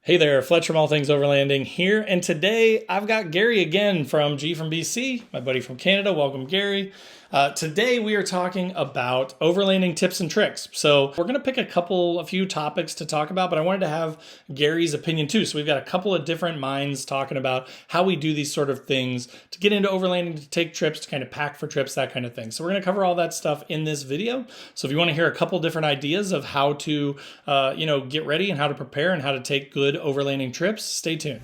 Hey there, Fletch from All Things Overlanding here, and today I've got Gary again from G from BC, my buddy from Canada. Welcome, Gary. Today we are talking about overlanding tips and tricks. So we're going to pick a few topics to talk about, but I wanted to have Gary's opinion too. So we've got a couple of different minds talking about how we do these sort of things to get into overlanding, to take trips, to kind of pack for trips, that kind of thing. So we're going to cover all that stuff in this video. So if you want to hear a couple different ideas of how to, get ready and how to prepare and how to take good overlanding trips, stay tuned.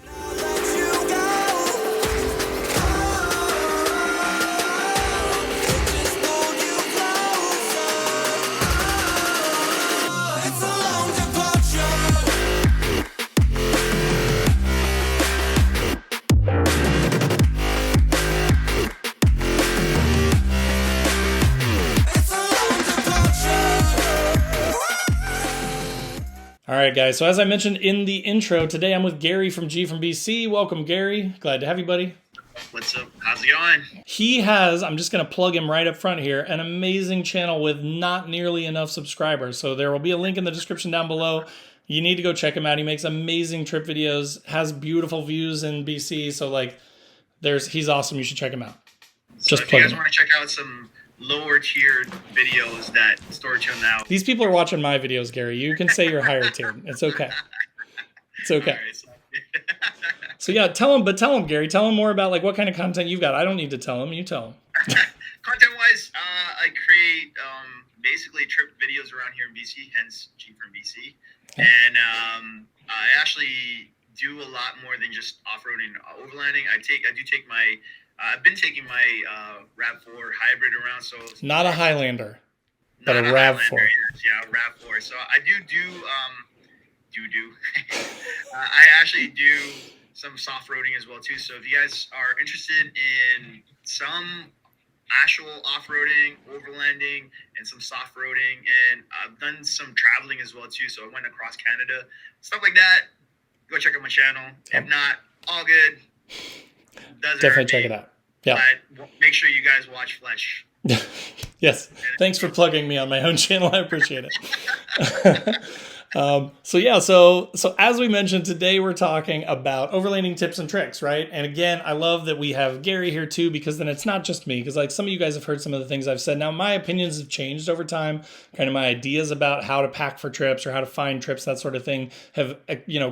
All right, guys. So as I mentioned in the intro, today I'm with Gary from G from BC. Welcome, Gary. Glad to have you, buddy. What's up? How's it going? He has, I'm just going to plug him right up front here, an amazing channel with not nearly enough subscribers. So there will be a link in the description down below. You need to go check him out. He makes amazing trip videos, has beautiful views in BC. So he's awesome. You should check him out. So if you guys want to check out some lower tiered videos that Storage Hill now. These people are watching my videos, Gary. You can say you're higher tiered. It's okay. It's okay. Right, so yeah, tell him, Gary. Tell him more about what kind of content you've got. I don't need to tell him. You tell him. Content wise, I create basically trip videos around here in BC, hence G from BC. Okay. And I actually do a lot more than just off-roading, overlanding. I do take my I've been taking my RAV4 hybrid around, so not a Highlander, but a RAV4. Yeah, RAV4. So I do. I actually do some soft roading as well too. So if you guys are interested in some actual off-roading, overlanding, and some soft roading, and I've done some traveling as well too. So I went across Canada, stuff like that. Go check out my channel. If not, all good. Definitely check it out. Yeah. But make sure you guys watch Fletch. Yes. Thanks for plugging me on my own channel. I appreciate it. So as we mentioned, today we're talking about overlanding tips and tricks, right? And again, I love that we have Gary here too, because then it's not just me, because some of you guys have heard some of the things I've said. Now, my opinions have changed over time. Kind of my ideas about how to pack for trips or how to find trips, that sort of thing, have,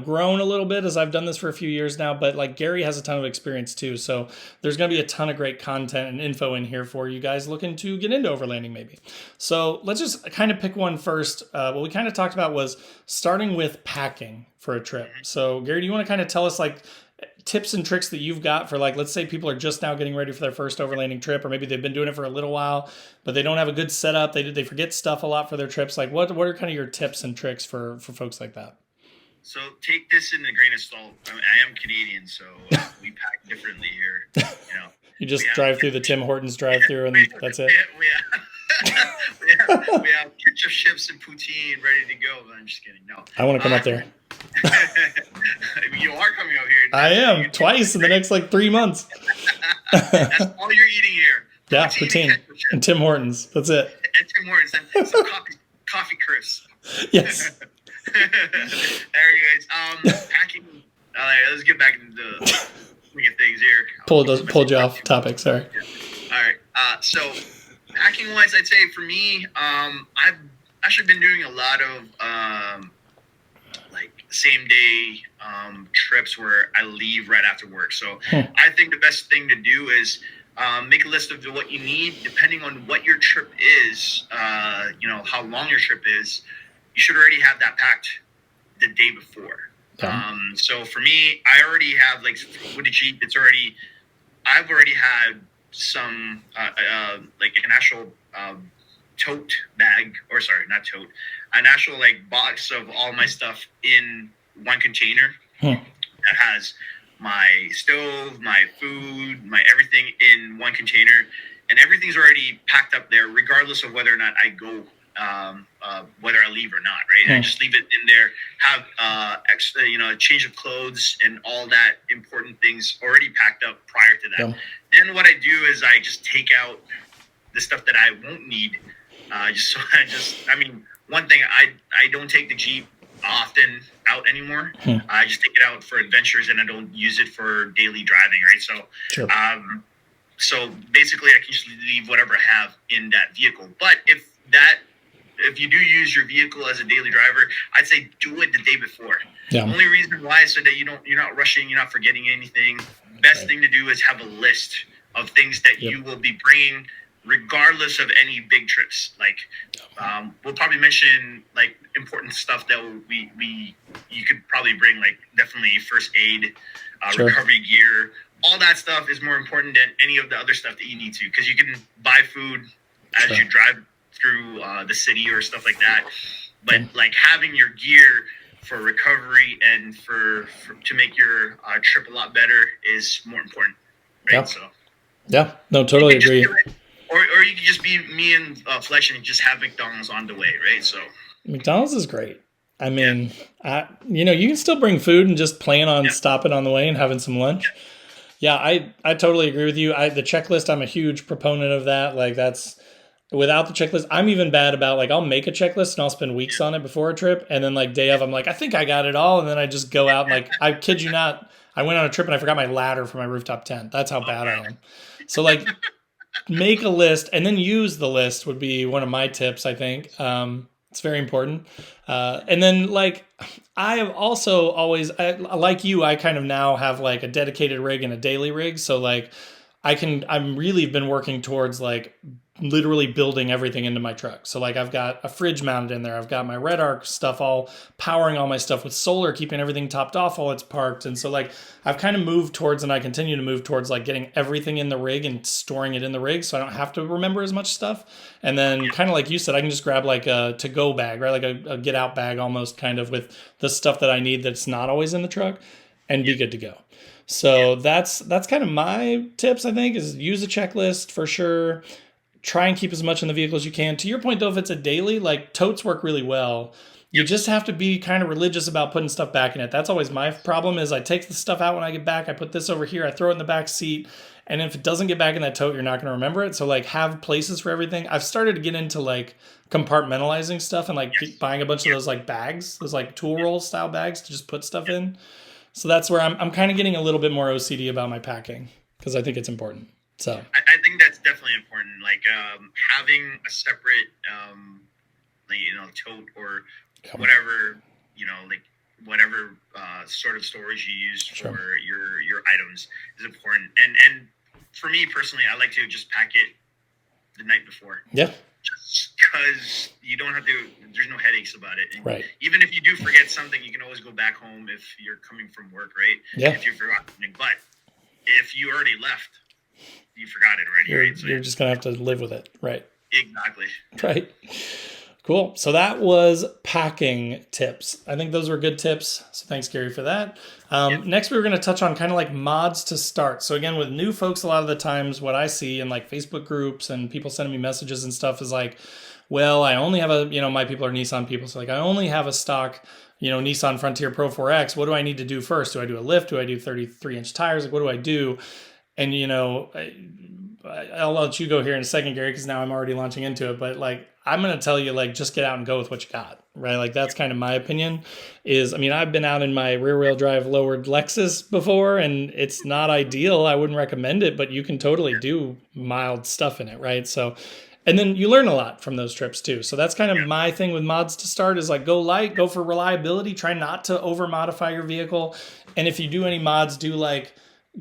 grown a little bit as I've done this for a few years now. But Gary has a ton of experience too. So there's going to be a ton of great content and info in here for you guys looking to get into overlanding maybe. So let's just kind of pick one first. What we kind of talked about was starting with packing for a trip. So Gary, do you want to kind of tell us tips and tricks that you've got for let's say people are just now getting ready for their first overlanding trip, or maybe they've been doing it for a little while, but they don't have a good setup. They forget stuff a lot for their trips. What are kind of your tips and tricks for folks like that? So take this in a grain of salt. I am Canadian, so we pack differently here. You just drive through the Tim Hortons drive-through and that's it. We have ketchup, chips, and poutine ready to go. But I'm just kidding. No, I want to come up there. You are coming out here. I am twice in the next 3 months. That's all you're eating here. Yeah, poutine and Tim Hortons. That's it. And Tim Hortons and some coffee crisps. Yes. Anyways, packing. Let's get back into the swing of things here. Pulled you off topic. Sorry. Yeah. All right. So packing wise, I'd say for me, I've actually been doing a lot of same day trips where I leave right after work. So I think the best thing to do is make a list of what you need depending on what your trip is. How long your trip is. You should already have that packed the day before. So for me, I already have with the Jeep, I've already had some an actual tote bag, or sorry, not tote, an actual box of all my stuff in one container that has my stove, my food, my everything in one container, and everything's already packed up there, regardless of whether or not I go. Whether I leave or not, right? And I just leave it in there, have extra, a change of clothes and all that important things already packed up prior to that. Then what I do is I just take out the stuff that I won't need. One thing, I don't take the Jeep often out anymore. Hmm. I just take it out for adventures, and I don't use it for daily driving, right? So, Sure. so basically, I can just leave whatever I have in that vehicle. But if you do use your vehicle as a daily driver, I'd say do it the day before. Yeah. Only reason why is so that you're not rushing, you're not forgetting anything. Best thing to do is have a list of things that you will be bringing, regardless of any big trips. Like, we'll probably mention like important stuff that you could probably bring, like definitely first aid, Sure. recovery gear. All that stuff is more important than any of the other stuff that you need to, because you can buy food as Sure. you drive through the city or stuff like that. But like having your gear for recovery and for to make your trip a lot better is more important, right? Yeah. So Yeah, no, totally agree. or you could just be me and Fletch and just have McDonald's on the way, right? So McDonald's is great. I mean, you can still bring food and just plan on stopping on the way and having some lunch. Yeah, I totally agree with you. The checklist, I'm a huge proponent of that. Like that's without the checklist, I'm even bad about like I'll make a checklist and I'll spend weeks on it before a trip, and then like day of, I'm like I think I got it all, and then I just go out and like I kid you not, I went on a trip and I forgot my ladder for my rooftop tent. That's how bad I am. So like make a list and then use the list would be one of my tips, I think. It's very important. And then like I have also always like you, I kind of now have like a dedicated rig and a daily rig. So like I'm really been working towards like literally building everything into my truck. So like I've got a fridge mounted in there. I've got my Red Arc stuff all powering all my stuff with solar, keeping everything topped off while it's parked. And so like I've kind of moved towards, and I continue to move towards like getting everything in the rig and storing it in the rig so I don't have to remember as much stuff. And then kind of like you said, I can just grab like a to-go bag, right? Like a get out bag almost, kind of with the stuff that I need that's not always in the truck, and be good to go. So that's kind of my tips, I think, is use a checklist for sure. Try and keep as much in the vehicle as you can. To your point, though, if it's a daily, like totes work really well. You just have to be kind of religious about putting stuff back in it. That's always my problem is I take the stuff out when I get back. I put this over here. I throw it in the back seat. And if it doesn't get back in that tote, you're not going to remember it. So like have places for everything. I've started to get into like compartmentalizing stuff and like buying a bunch of those like bags, those like tool roll style bags to just put stuff in. So that's where I'm kind of getting a little bit more OCD about my packing because I think it's important. So I think that's definitely important. Like having a separate, like, tote or whatever, like whatever sort of storage you use for your items is important. And for me personally, I like to just pack it the night before. Yeah. Just because you don't have to, there's no headaches about it. And right. Even if you do forget something, you can always go back home if you're coming from work, right? Yeah. If you forgot something. But if you already left, you forgot it already, right? So you're just going to have to live with it. Right. Exactly. Right. Cool. So that was packing tips. I think those were good tips. So thanks, Gary, for that. Next, we were going to touch on kind of like mods to start. So again, with new folks, a lot of the times what I see in like Facebook groups and people sending me messages and stuff is like, well, I only have my people are Nissan people. So like, I only have a stock, Nissan Frontier Pro 4X. What do I need to do first? Do I do a lift? Do I do 33-inch tires? Like, what do I do? And, I'll let you go here in a second, Gary, because now I'm already launching into it. But like, I'm going to tell you, like, just get out and go with what you got, right? Like, that's kind of my opinion I've been out in my rear wheel drive lowered Lexus before, and it's not ideal. I wouldn't recommend it, but you can totally do mild stuff in it, right? So, and then you learn a lot from those trips too. So that's kind of my thing with mods to start is like, go light, go for reliability, try not to over modify your vehicle. And if you do any mods, do like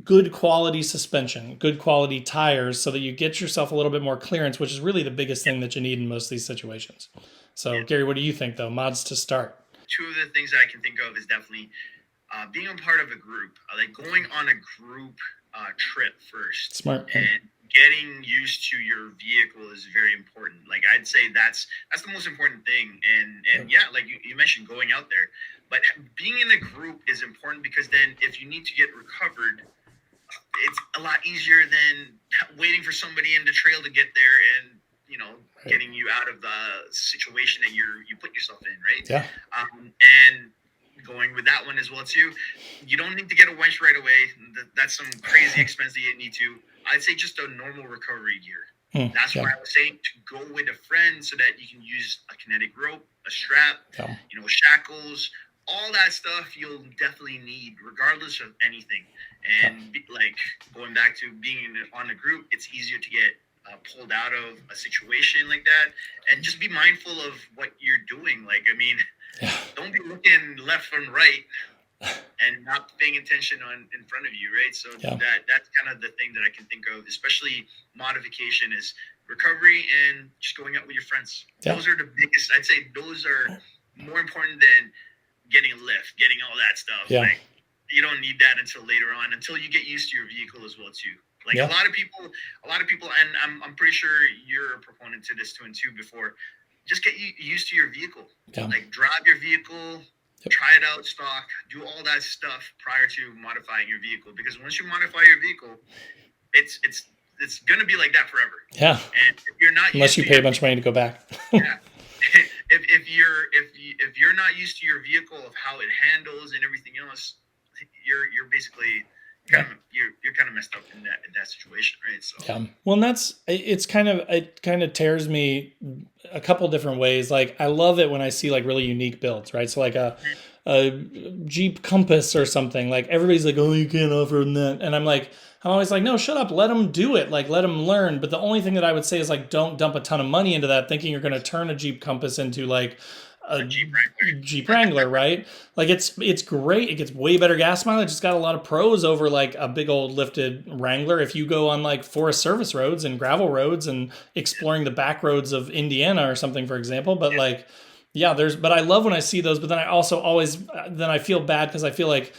good quality suspension, good quality tires, so that you get yourself a little bit more clearance, which is really the biggest thing that you need in most of these situations. So, Gary, what do you think, though? Mods to start. Two of the things that I can think of is definitely being a part of a group, like going on a group trip first. Smart. And getting used to your vehicle is very important. Like I'd say that's the most important thing. And like you mentioned, going out there, but being in a group is important because then if you need to get recovered, it's a lot easier than waiting for somebody in the trail to get there and getting you out of the situation that you put yourself in, right? Yeah. And going with that one as well too, you don't need to get a winch right away. That's some crazy expense that you need to. I'd say just a normal recovery gear. That's Yeah. why I was saying to go with a friend so that you can use a kinetic rope, a strap, Yeah. shackles, all that stuff you'll definitely need regardless of anything. Yeah. And like going back to being on a group, it's easier to get pulled out of a situation like that, and just be mindful of what you're doing. Like, I mean, Yeah. don't be looking left and right and not paying attention on in front of you, right? So Yeah. that's kind of the thing that I can think of, especially modification, is recovery and just going out with your friends. Yeah. Those are the biggest. I'd say those are more important than getting a lift, getting all that stuff. Yeah. Like, you don't need that until later on, until you get used to your vehicle as well too. Like Yeah. a lot of people, and I'm pretty sure you're a proponent to this too. Before, just get used to your vehicle. Yeah. Like, drive your vehicle, Yep. try it out stock, do all that stuff prior to modifying your vehicle. Because once you modify your vehicle, it's gonna be like that forever. Yeah. And if you're not Unless you pay a bunch of money to go back. yeah. if you're not used to your vehicle, of how it handles and everything else, you're basically you're kind of messed up in that situation, right? So Yeah. Well, and it kind of tears me a couple different ways. Like, I love it when I see like really unique builds, right? So like a Jeep Compass or something. Like, everybody's like, oh, you can't off-road in that, and I'm always like, no, shut up, let them do it, like, let them learn. But the only thing that I would say is, like, don't dump a ton of money into that, thinking you're going to turn a Jeep Compass into like a Jeep Wrangler, right? Like, it's great. It gets way better gas mileage. It's got a lot of pros over like a big old lifted Wrangler if you go on like forest service roads and gravel roads and exploring the back roads of Indiana or something, for example. But like, yeah, but I love when I see those. But then I also then I feel bad because I feel like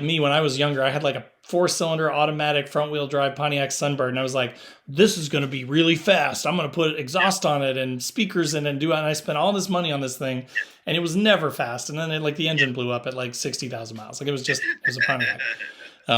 me, when I was younger, I had like a 4-cylinder automatic front wheel drive Pontiac Sunbird, and I was like, this is going to be really fast. I'm going to put exhaust on it and speakers in and do it. And I spent all this money on this thing, and it was never fast. And then the engine blew up at like 60,000 miles. Like, it was a Pontiac.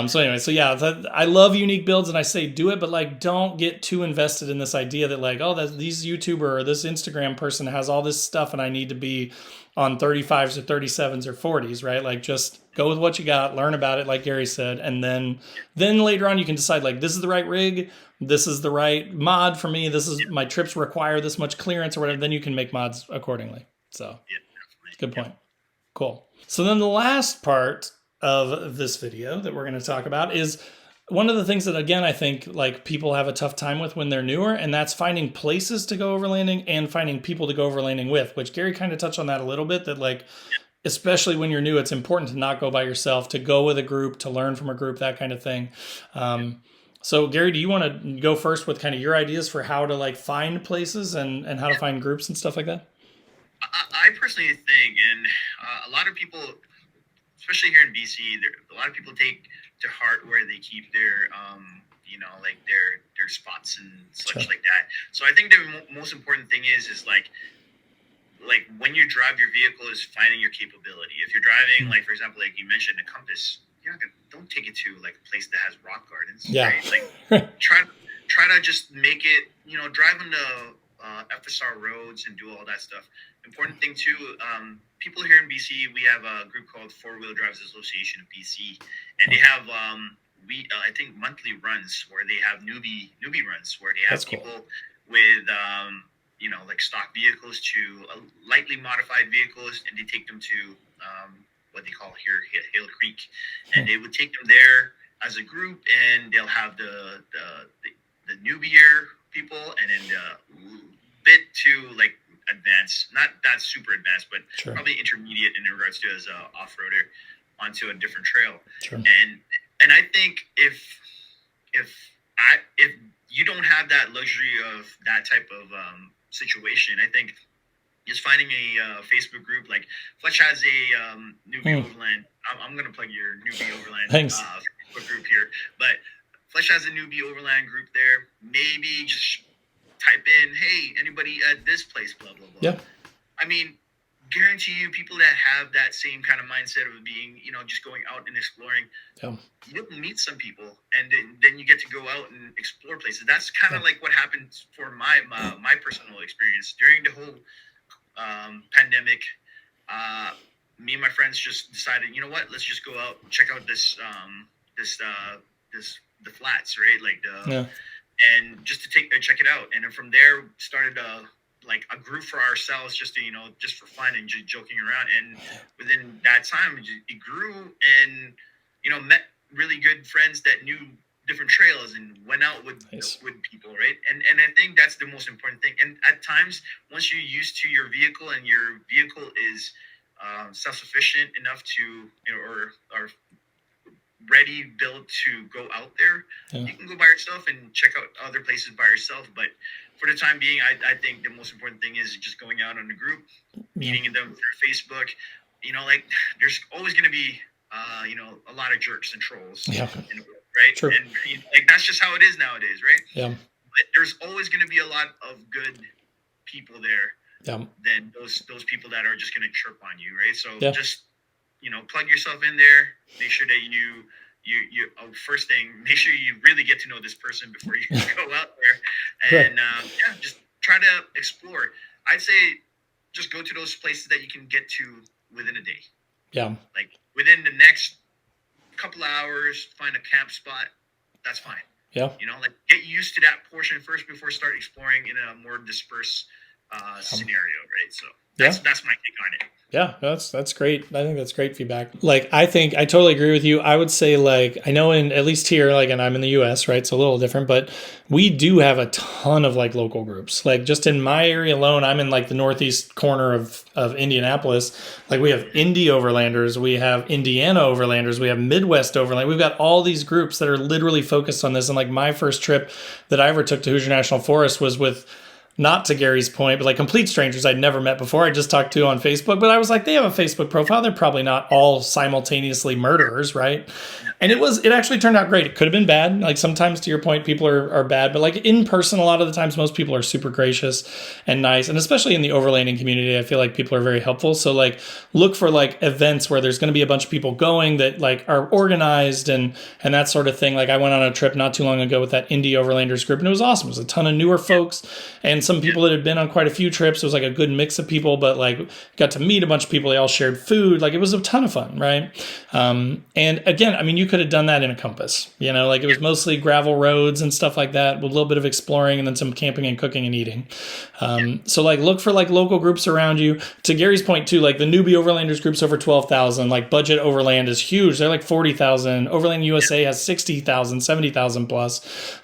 So anyway, so yeah, I love unique builds, and I say do it, but like, don't get too invested in this idea that like, oh, these YouTuber or this Instagram person has all this stuff and I need to be on 35s or 37s or 40s, right? Like, just go with what you got, learn about it, like Gary said, and then later on you can decide, like, this is the right rig, this is the right mod for me, this is my trips require this much clearance or whatever. Then you can make mods accordingly. So good point. Cool. So then the last part of this video that we're going to talk about is one of the things that, again, I think like people have a tough time with when they're newer, and that's finding places to go overlanding and finding people to go overlanding with, which Gary kind of touched on that a little bit, that like, especially when you're new, it's important to not go by yourself, to go with a group, to learn from a group, that kind of thing. So Gary, do you want to go first with kind of your ideas for how to like find places and how to find groups and stuff like that? I personally think, and a lot of people, especially here in BC, a lot of people take to heart where they keep their, like their spots and such like that. So I think the most important thing is like when you drive your vehicle, is finding your capability. If you're driving, like for example, like you mentioned, a Compass, don't take it to like a place that has rock gardens. Yeah. Right? Like try to just make it, drive on the FSR roads and do all that stuff. Important thing too, people here in BC, we have a group called Four Wheel Drives Association of BC, and they have I think monthly runs where they have newbie runs where they have people with like stock vehicles to lightly modified vehicles, and they take them to what they call here Hale Creek, and they would take them there as a group, and they'll have the newbie people, and then the bit to like advanced, not that super advanced, but probably intermediate in regards to as a off-roader onto a different trail. And I think if you don't have that luxury of that type of situation, I think just finding a Facebook group, like Fletch has a newbie overland. I'm going to plug your newbie overland Facebook group here, but Fletch has a newbie overland group there. Maybe just type in, hey, anybody at this place, blah, blah, blah. Yeah. I mean, guarantee you, people that have that same kind of mindset of being, just going out and exploring, you'll meet some people, and then you get to go out and explore places. That's kind of like what happened for my personal experience during the whole pandemic. Me and my friends just decided, you know what, let's just go out and check out the flats, right? Like and just to check it out. And then from there started a group for ourselves, just to just for fun and just joking around. And within that time, it grew, and met really good friends that knew different trails and went out with people, right? And I think that's the most important thing. And at times, once you're used to your vehicle and your vehicle is self-sufficient enough to or ready built to go out there, you can go by yourself and check out other places by yourself. But for the time being, I think the most important thing is just going out in a group, meeting them through Facebook. There's always going to be a lot of jerks and trolls, right? True. And that's just how it is nowadays, right? Yeah. But there's always going to be a lot of good people there than those people that are just going to chirp on you, right? So just plug yourself in there. Make sure that you first thing, make sure you really get to know this person before you go out there, and just try to explore. I'd say just go to those places that you can get to within a day. Yeah. Like within the next couple of hours, find a camp spot. That's fine. Yeah. Get used to that portion first before start exploring in a more dispersed scenario, right? So that's my take on it. Yeah, that's great. I think that's great feedback. I think I totally agree with you. I would say I know at least here, and I'm in the US, right? It's a little different, but we do have a ton of local groups. Just in my area alone, I'm in the northeast corner of Indianapolis. We have Indy Overlanders, we have Indiana Overlanders, we have Midwest Overland. We've got all these groups that are literally focused on this. And my first trip that I ever took to Hoosier National Forest was with, not to Gary's point, but complete strangers I'd never met before. I just talked to on Facebook, but I was they have a Facebook profile. They're probably not all simultaneously murderers, right? And it actually turned out great. It could have been bad. Sometimes, to your point, people are bad, but in person, a lot of the times, most people are super gracious and nice. And especially in the overlanding community, I feel like people are very helpful. So look for events where there's going to be a bunch of people going that are organized and that sort of thing. I went on a trip not too long ago with that Indie Overlanders group, and it was awesome. It was a ton of newer folks and some people that had been on quite a few trips. It was a good mix of people, but got to meet a bunch of people. They all shared food. It was a ton of fun, right? And again, you could have done that in a Compass, it was mostly gravel roads and stuff like that with a little bit of exploring and then some camping and cooking and eating. So look for local groups around you. To Gary's point too, the newbie Overlanders group's over 12,000, Budget Overland is huge. They're 40,000. Overland USA has 60,000, 70,000 plus.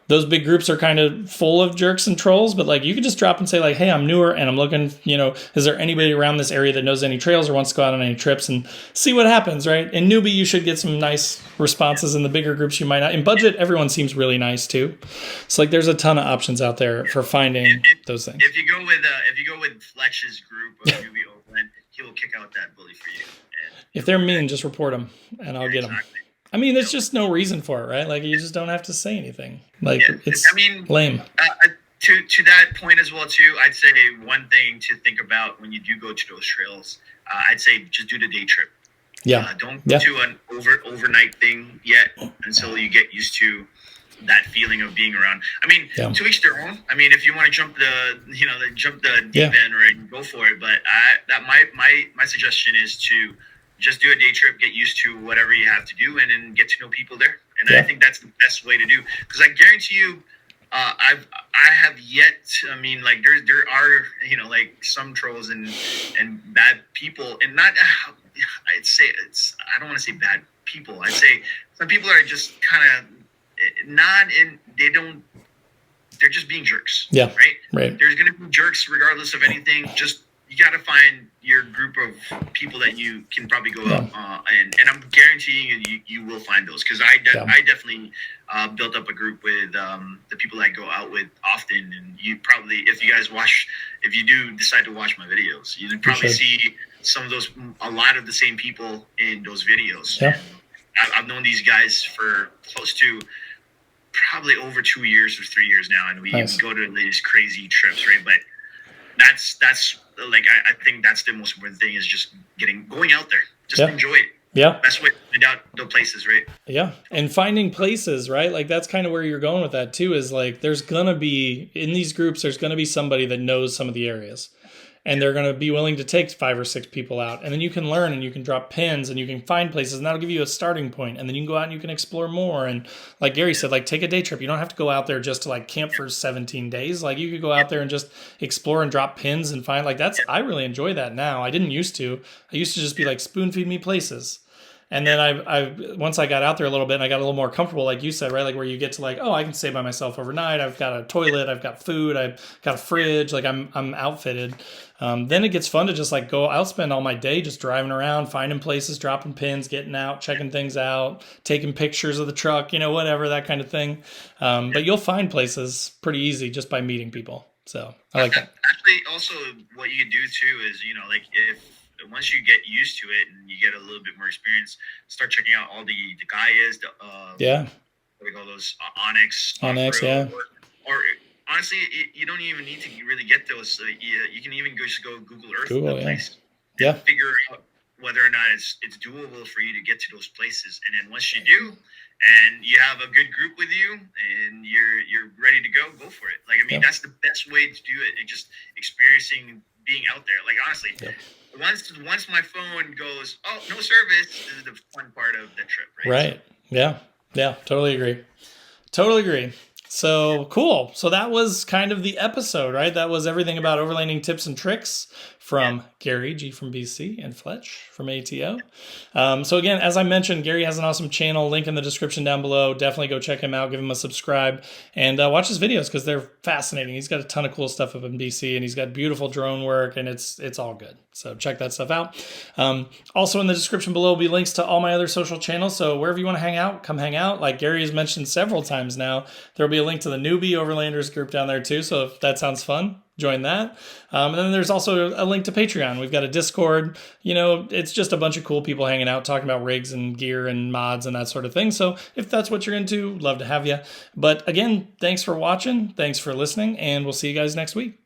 Those big groups are kind of full of jerks and trolls, but you could just drop and say hey, I'm newer and I'm looking, is there anybody around this area that knows any trails or wants to go out on any trips, and see what happens, right? In newbie, you should get some nice responses. In the bigger groups, you might not. In budget, everyone seems really nice too. So there's a ton of options out there for finding those things. If you go with Fletch's group of newbie Overland, he will kick out that bully for you. If they're mean, just report them and I'll get them. There's just no reason for it, right? You just don't have to say anything. It's lame. To that point as well too, I'd say one thing to think about when you do go to those trails, I'd say just do the day trip. Yeah. Don't go to an overnight thing yet until you get used to that feeling of being around. To each their own. If you want to jump the deep end, right, go for it. But my suggestion is to just do a day trip, get used to whatever you have to do, and then get to know people there. And I think that's the best way to do. Because I guarantee you, I have yet. There are some trolls and bad people, and not. I'd say I don't want to say bad people. I'd say some people are just kind of not in. They're just being jerks. Yeah. Right. There's gonna be jerks regardless of anything. Just you got to find your group of people that you can probably go out and I'm guaranteeing you will find those, because I definitely built up a group with the people that I go out with often, and you probably, if you do decide to watch my videos, you can probably see a lot of the same people in those videos. Yeah. I've known these guys for close to probably over 2 years or 3 years now, and we go to these crazy trips, right? But that's I think that's the most important thing, is just going out there, just enjoy it. Yeah. Best way to find out the places, right? Yeah. And finding places, right? That's kind of where you're going with that too, is there's going to be, in these groups, there's going to be somebody that knows some of the areas. and they're going to be willing to take 5 or 6 people out. And then you can learn and you can drop pins and you can find places, and that'll give you a starting point. And then you can go out and you can explore more. And like Gary said, like take a day trip. You don't have to go out there just to like camp for 17 days. Like you could go out there and just explore and drop pins and find like I really enjoy that now. I didn't used to. I used to just be like spoon feed me places. And then once I got out there a little bit and I got a little more comfortable, like you said, right? Like where you get to like, oh, I can stay by myself overnight. I've got a toilet, I've got food, I've got a fridge, like I'm outfitted. Then it gets fun to just like go. I'll spend all my day just driving around, finding places, dropping pins, getting out, checking things out, taking pictures of the truck, whatever, that kind of thing. But you'll find places pretty easy just by meeting people. So I like that. Actually, also what you can do too is, like if once you get used to it and you get a little bit more experience, start checking out all the Gaias, what do we call those, Onyx, yeah. Or honestly, you don't even need to really get those. You can even just go Google Earth place, and figure out whether or not it's doable for you to get to those places. And then once you do, and you have a good group with you, and you're ready to go for it. Like that's the best way to do it. And just experiencing being out there. Like honestly. Once my phone goes, oh, no service, this is the fun part of the trip, right? Right. Yeah. Yeah. Totally agree. So cool. So that was kind of the episode, right? That was everything about overlanding tips and tricks from Gary, G from BC, and Fletch from ATO. So again, as I mentioned, Gary has an awesome channel, link in the description down below. Definitely go check him out, give him a subscribe, and watch his videos because they're fascinating. He's got a ton of cool stuff up in BC, and he's got beautiful drone work, and it's all good. So check that stuff out. Also in the description below will be links to all my other social channels. So wherever you want to hang out, come hang out. Like Gary has mentioned several times now, there'll be a link to the newbie Overlanders group down there too. So if that sounds fun, join that. And then there's also a link to Patreon. We've got a Discord. It's just a bunch of cool people hanging out, talking about rigs and gear and mods and that sort of thing. So if that's what you're into, love to have you. But again, thanks for watching. Thanks for listening. And we'll see you guys next week.